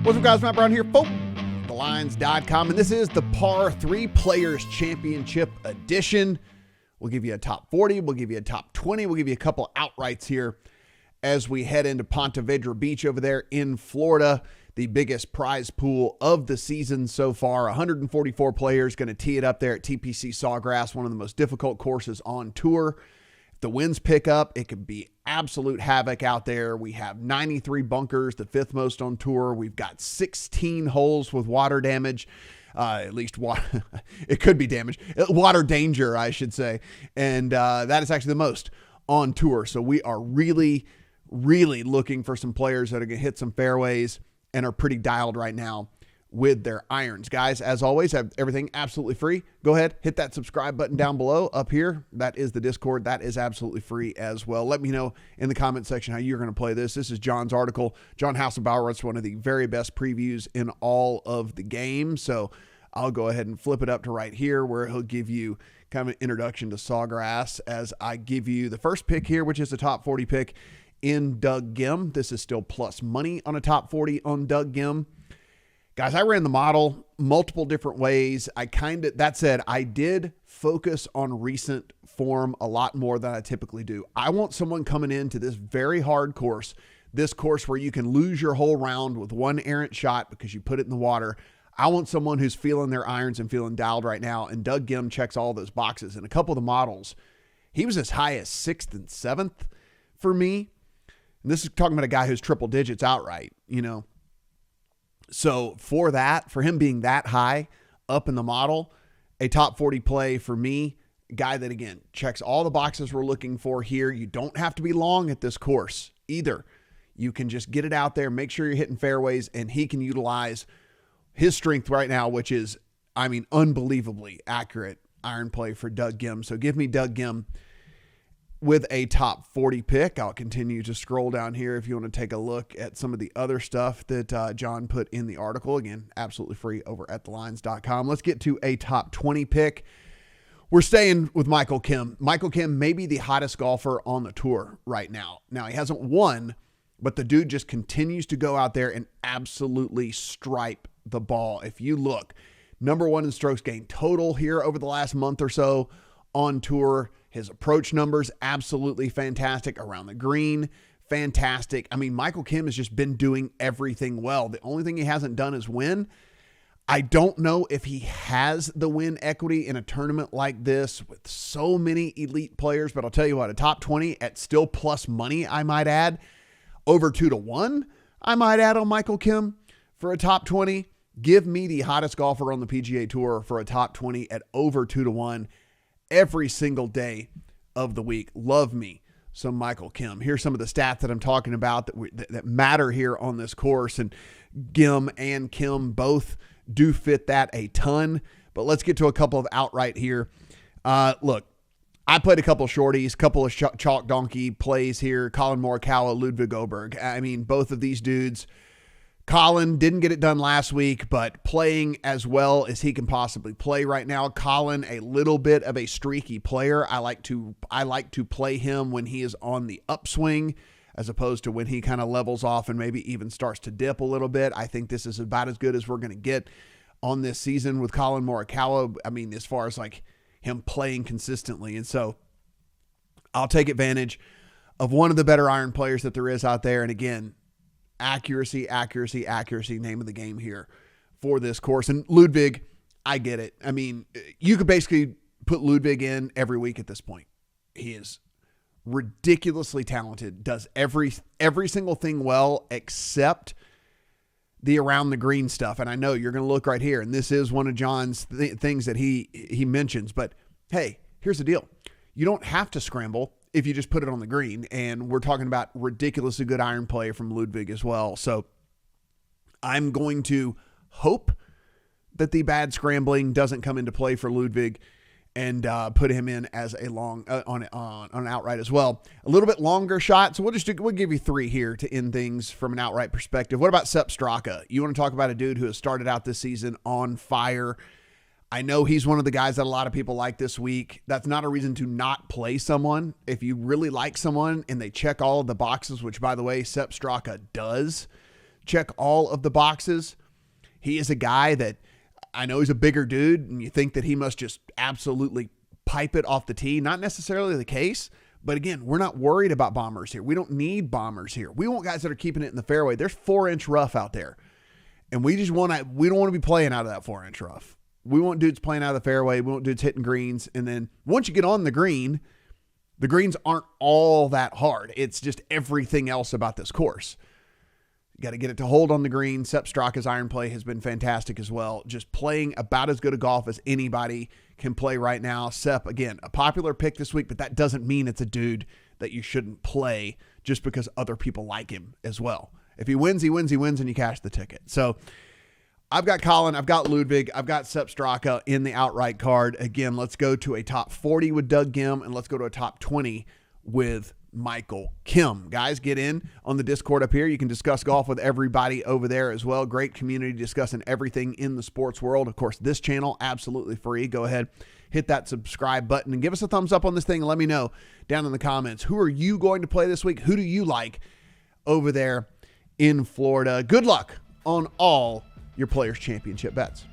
What's up, guys? Matt Brown here, folks. TheLines.com, and this is the Par 3 Players Championship Edition. We'll give you a top 40, we'll give you a top 20, we'll give you a couple outrights here as we head into Ponte Vedra Beach over there in Florida, the biggest prize pool of the season so far. 144 players going to tee it up there at TPC Sawgrass, one of the most difficult courses on tour. If the winds pick up, it could be absolute havoc out there. We have 93 bunkers, the fifth most on tour. We've got 16 holes with water damage. At least water, it could be damage. Water danger, I should say. And that is actually the most on tour. So we are really looking for some players that are going to hit some fairways and are pretty dialed right now with their irons. Guys, as always, have everything absolutely free. Go ahead, hit that subscribe button down below up here. That is the Discord. That is absolutely free as well. Let me know in the comment section how you're going to play this. This is John's article. John Hasselbauer writes one of the very best previews in all of the game. So I'll go ahead and flip it up to right here where he'll give you kind of an introduction to Sawgrass as I give you the first pick here, which is the top 40 pick in Doug Ghim. This is still plus money on a top 40 on Doug Ghim. Guys, I ran the model multiple different ways. That said, I did focus on recent form a lot more than I typically do. I want someone coming into this very hard course, this course where you can lose your whole round with one errant shot because you put it in the water. I want someone who's feeling their irons and feeling dialed right now, and Doug Ghim checks all those boxes. In a couple of the models, he was as high as 6th and 7th for me. And this is talking about a guy who's triple digits outright, you know. So for him being that high up in the model, a top 40 play for me, a guy that, again, checks all the boxes we're looking for here. You don't have to be long at this course either. You can just get it out there, make sure you're hitting fairways, and he can utilize his strength right now, which is, unbelievably accurate iron play for Doug Ghim. So give me Doug Ghim with a top 40 pick. I'll continue to scroll down here if you want to take a look at some of the other stuff that John put in the article. Again, absolutely free over at thelines.com. Let's get to a top 20 pick. We're staying with Michael Kim. Michael Kim may be the hottest golfer on the tour right now. Now, he hasn't won, but the dude just continues to go out there and absolutely stripe the ball. If you look, number one in strokes gained total here over the last month or so on tour. His approach numbers, absolutely fantastic. Around the green, fantastic. Michael Kim has just been doing everything well. The only thing he hasn't done is win. I don't know if he has the win equity in a tournament like this with so many elite players, but I'll tell you what, a top 20 at still plus money, I might add, over 2-1, I might add on Michael Kim for a top 20. Give me the hottest golfer on the PGA Tour for a top 20 at over 2-1. Every single day of the week. Love me some Michael Kim. Here's some of the stats that I'm talking about that matter here on this course. And Ghim and Kim both do fit that a ton. But let's get to a couple of outright here. Look, I played a couple of shorties, couple of chalk donkey plays here. Colin Morikawa, Ludwig Oberg. Both of these dudes. Colin didn't get it done last week, but playing as well as he can possibly play right now. Colin, a little bit of a streaky player. I like to play him when he is on the upswing as opposed to when he kind of levels off and maybe even starts to dip a little bit. I think this is about as good as we're going to get on this season with Colin Morikawa. As far as like him playing consistently. And so I'll take advantage of one of the better iron players that there is out there. And again, accuracy, name of the game here for this course. And Ludwig, I get it. You could basically put Ludwig in every week at this point. He is ridiculously talented, does every single thing well except the around the green stuff. And I know you're going to look right here, and this is one of John's things that he mentions. But hey, here's the deal. You don't have to scramble if you just put it on the green. And we're talking about ridiculously good iron play from Ludwig as well. So I'm going to hope that the bad scrambling doesn't come into play for Ludwig and put him in as a long on an outright as well. A little bit longer shot. So we'll give you 3 here to end things from an outright perspective. What about Sepp Straka? You want to talk about a dude who has started out this season on fire. I know he's one of the guys that a lot of people like this week. That's not a reason to not play someone. If you really like someone and they check all of the boxes, which, by the way, Sepp Straka does. check all of the boxes. He is a guy that I know he's a bigger dude, and you think that he must just absolutely pipe it off the tee. Not necessarily the case, but again, we're not worried about bombers here. We don't need bombers here. We want guys that are keeping it in the fairway. There's 4-inch rough out there, and we don't want to be playing out of that 4-inch rough. We want dudes playing out of the fairway. We want dudes hitting greens, and then once you get on the greens aren't all that hard. It's just everything else about this course. You got to get it to hold on the green. Sepp Straka's iron play has been fantastic as well. Just playing about as good a golf as anybody can play right now. Sepp, again, a popular pick this week, but that doesn't mean it's a dude that you shouldn't play just because other people like him as well. If he wins, and you cash the ticket. So I've got Colin, I've got Ludwig, I've got Sepp Straka in the outright card. Again, let's go to a top 40 with Doug Gim, and let's go to a top 20 with Michael Kim. Guys, get in on the Discord up here. You can discuss golf with everybody over there as well. Great community discussing everything in the sports world. Of course, this channel, absolutely free. Go ahead, hit that subscribe button and give us a thumbs up on this thing. And let me know down in the comments, who are you going to play this week? Who do you like over there in Florida? Good luck on all your Players Championship bets.